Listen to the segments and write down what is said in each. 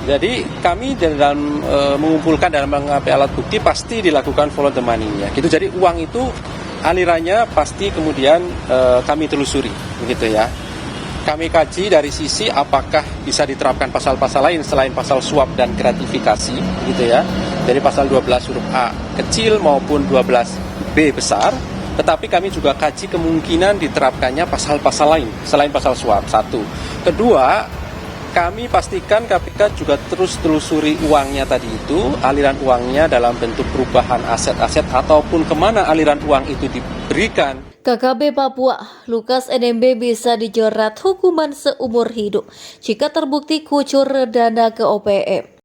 Jadi kami dalam mengumpulkan dan mengambil alat bukti pasti dilakukan follow the money ya. Gitu. Jadi uang itu alirannya pasti kemudian kami telusuri, begitu ya. Kami kaji dari sisi apakah bisa diterapkan pasal-pasal lain selain pasal suap dan gratifikasi, gitu ya. Dari pasal 12 huruf A kecil maupun 12B besar. Tetapi kami juga kaji kemungkinan diterapkannya pasal-pasal lain selain pasal suap. Satu. Kedua, kami pastikan KPK juga terus telusuri uangnya tadi itu, aliran uangnya dalam bentuk perubahan aset-aset ataupun kemana aliran uang itu diberikan. KKB Papua, Lukas NMB bisa dijerat hukuman seumur hidup jika terbukti kucur dana ke OPM.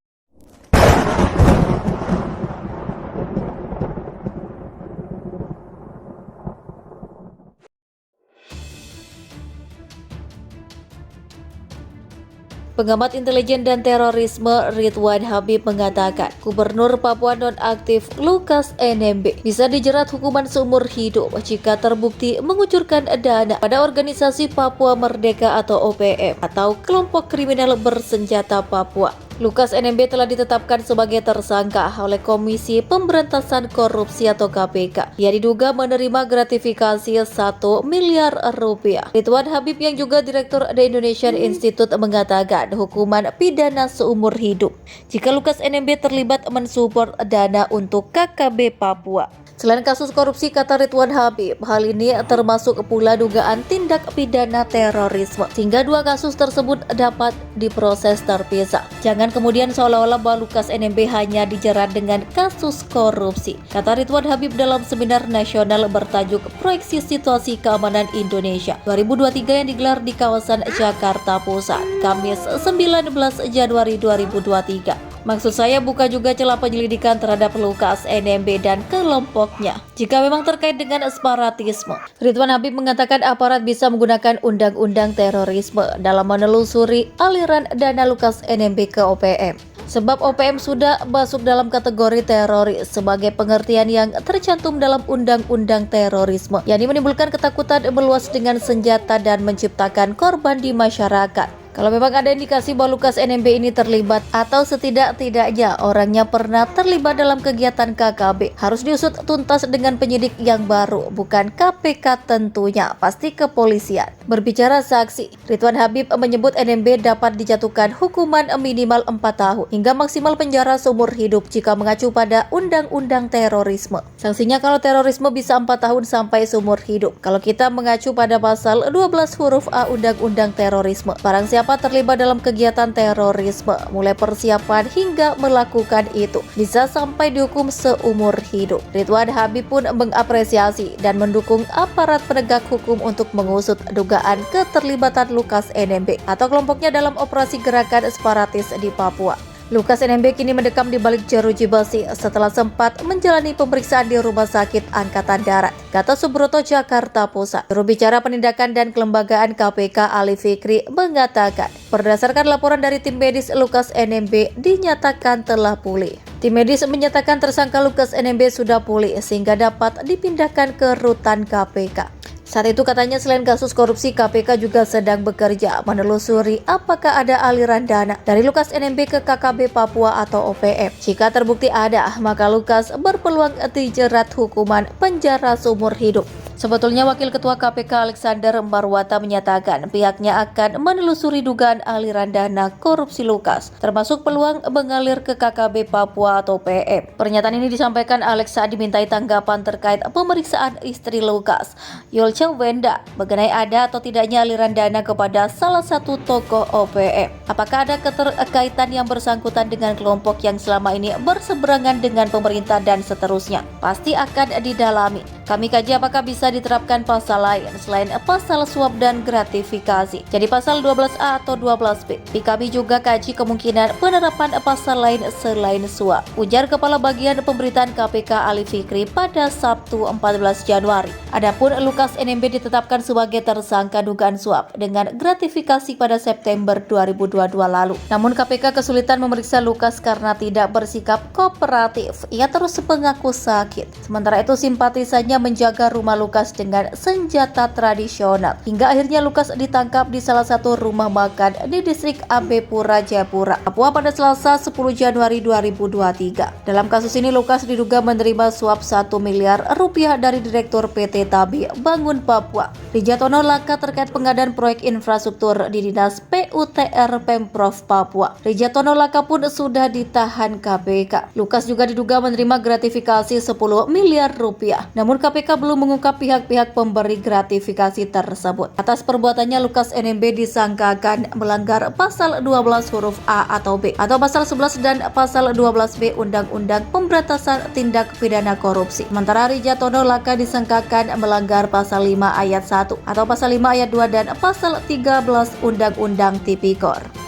Pengamat intelijen dan terorisme Ridwan Habib mengatakan, Gubernur Papua nonaktif Lukas NMB bisa dijerat hukuman seumur hidup jika terbukti mengucurkan dana pada organisasi Papua Merdeka atau OPM atau kelompok kriminal bersenjata Papua. Lukas NMB telah ditetapkan sebagai tersangka oleh Komisi Pemberantasan Korupsi atau KPK. Ia diduga menerima gratifikasi 1 miliar rupiah. Ridwan Habib yang juga Direktur The Indonesian Institute mengatakan hukuman pidana seumur hidup jika Lukas NMB terlibat mensupport dana untuk KKB Papua. Selain kasus korupsi, kata Ridwan Habib, hal ini termasuk pula dugaan tindak pidana terorisme, sehingga dua kasus tersebut dapat diproses terpisah. Jangan kemudian seolah-olah bahwa Lukas NMB hanya dijerat dengan kasus korupsi, kata Ridwan Habib dalam seminar nasional bertajuk Proyeksi Situasi Keamanan Indonesia 2023 yang digelar di kawasan Jakarta Pusat, Kamis 19 Januari 2023. Maksud saya buka juga celah penyelidikan terhadap Lukas NMB dan kelompoknya jika memang terkait dengan separatisme. Ridwan Habib mengatakan aparat bisa menggunakan undang-undang terorisme dalam menelusuri aliran dana Lukas NMB ke OPM. Sebab OPM sudah masuk dalam kategori teroris sebagai pengertian yang tercantum dalam undang-undang terorisme, yakni menimbulkan ketakutan meluas dengan senjata dan menciptakan korban di masyarakat. Kalau memang ada indikasi bahwa Lukas NMB ini terlibat atau setidak-tidaknya orangnya pernah terlibat dalam kegiatan KKB, harus diusut tuntas dengan penyidik yang baru, bukan KPK tentunya, pasti kepolisian. Berbicara saksi, Ridwan Habib menyebut NMB dapat dijatuhkan hukuman minimal 4 tahun hingga maksimal penjara seumur hidup jika mengacu pada undang-undang terorisme. Sanksinya kalau terorisme bisa 4 tahun sampai seumur hidup. Kalau kita mengacu pada pasal 12 huruf A Undang-Undang Terorisme, barang siapa terlibat dalam kegiatan terorisme, mulai persiapan hingga melakukan itu, bisa sampai dihukum seumur hidup. Ridwan Habib pun mengapresiasi dan mendukung aparat penegak hukum untuk mengusut dugaan keterlibatan Lukas NMB atau kelompoknya dalam operasi gerakan separatis di Papua. Lukas NMB kini mendekam di balik jeruji besi setelah sempat menjalani pemeriksaan di Rumah Sakit Angkatan Darat, kata Subroto Jakarta Pusat. Juru bicara penindakan dan kelembagaan KPK Ali Fikri mengatakan, berdasarkan laporan dari tim medis, Lukas NMB dinyatakan telah pulih. Tim medis menyatakan tersangka Lukas NMB sudah pulih sehingga dapat dipindahkan ke rutan KPK. Saat itu katanya selain kasus korupsi, KPK juga sedang bekerja menelusuri apakah ada aliran dana dari Lukas NMB ke KKB Papua atau OPM. Jika terbukti ada, maka Lukas berpeluang dijerat hukuman penjara seumur hidup. Sebetulnya Wakil Ketua KPK Alexander Marwata menyatakan pihaknya akan menelusuri dugaan aliran dana korupsi Lukas, termasuk peluang mengalir ke KKB Papua atau PM. Pernyataan ini disampaikan Alex saat dimintai tanggapan terkait pemeriksaan istri Lukas, Yolce Wenda, mengenai ada atau tidaknya aliran dana kepada salah satu tokoh OPM. Apakah ada keterkaitan yang bersangkutan dengan kelompok yang selama ini berseberangan dengan pemerintah dan seterusnya? Pasti akan didalami. Kami kaji apakah bisa diterapkan pasal lain selain pasal suap dan gratifikasi, jadi pasal 12A atau 12B. Kami juga kaji kemungkinan penerapan pasal lain selain suap, ujar Kepala Bagian Pemberitaan KPK Ali Fikri pada Sabtu 14 Januari. Adapun Lukas NMB ditetapkan sebagai tersangka dugaan suap dengan gratifikasi pada September 2022 lalu. Namun KPK kesulitan memeriksa Lukas karena tidak bersikap kooperatif. Ia terus mengaku sakit. Sementara itu simpatisannya menjaga rumah Lukas dengan senjata tradisional. Hingga akhirnya Lukas ditangkap di salah satu rumah makan di distrik Ambepura, Jayapura, Papua pada Selasa 10 Januari 2023. Dalam kasus ini Lukas diduga menerima suap 1 miliar rupiah dari Direktur PT Tabi Bangun Papua, Rijatono Laka, terkait pengadaan proyek infrastruktur di Dinas PUTR Pemprov Papua. Rijatono Laka pun sudah ditahan KPK. Lukas juga diduga menerima gratifikasi 10 miliar rupiah. Namun KPK belum mengungkap pihak-pihak pemberi gratifikasi tersebut. Atas perbuatannya Lukas NMB disangkakan melanggar pasal 12 huruf A atau B atau pasal 11 dan pasal 12B Undang-Undang Pemberantasan Tindak Pidana Korupsi. Sementara Rijatono Laka disangkakan melanggar pasal 5 ayat 1 atau pasal 5 ayat 2 dan pasal 13 Undang-Undang Tipikor.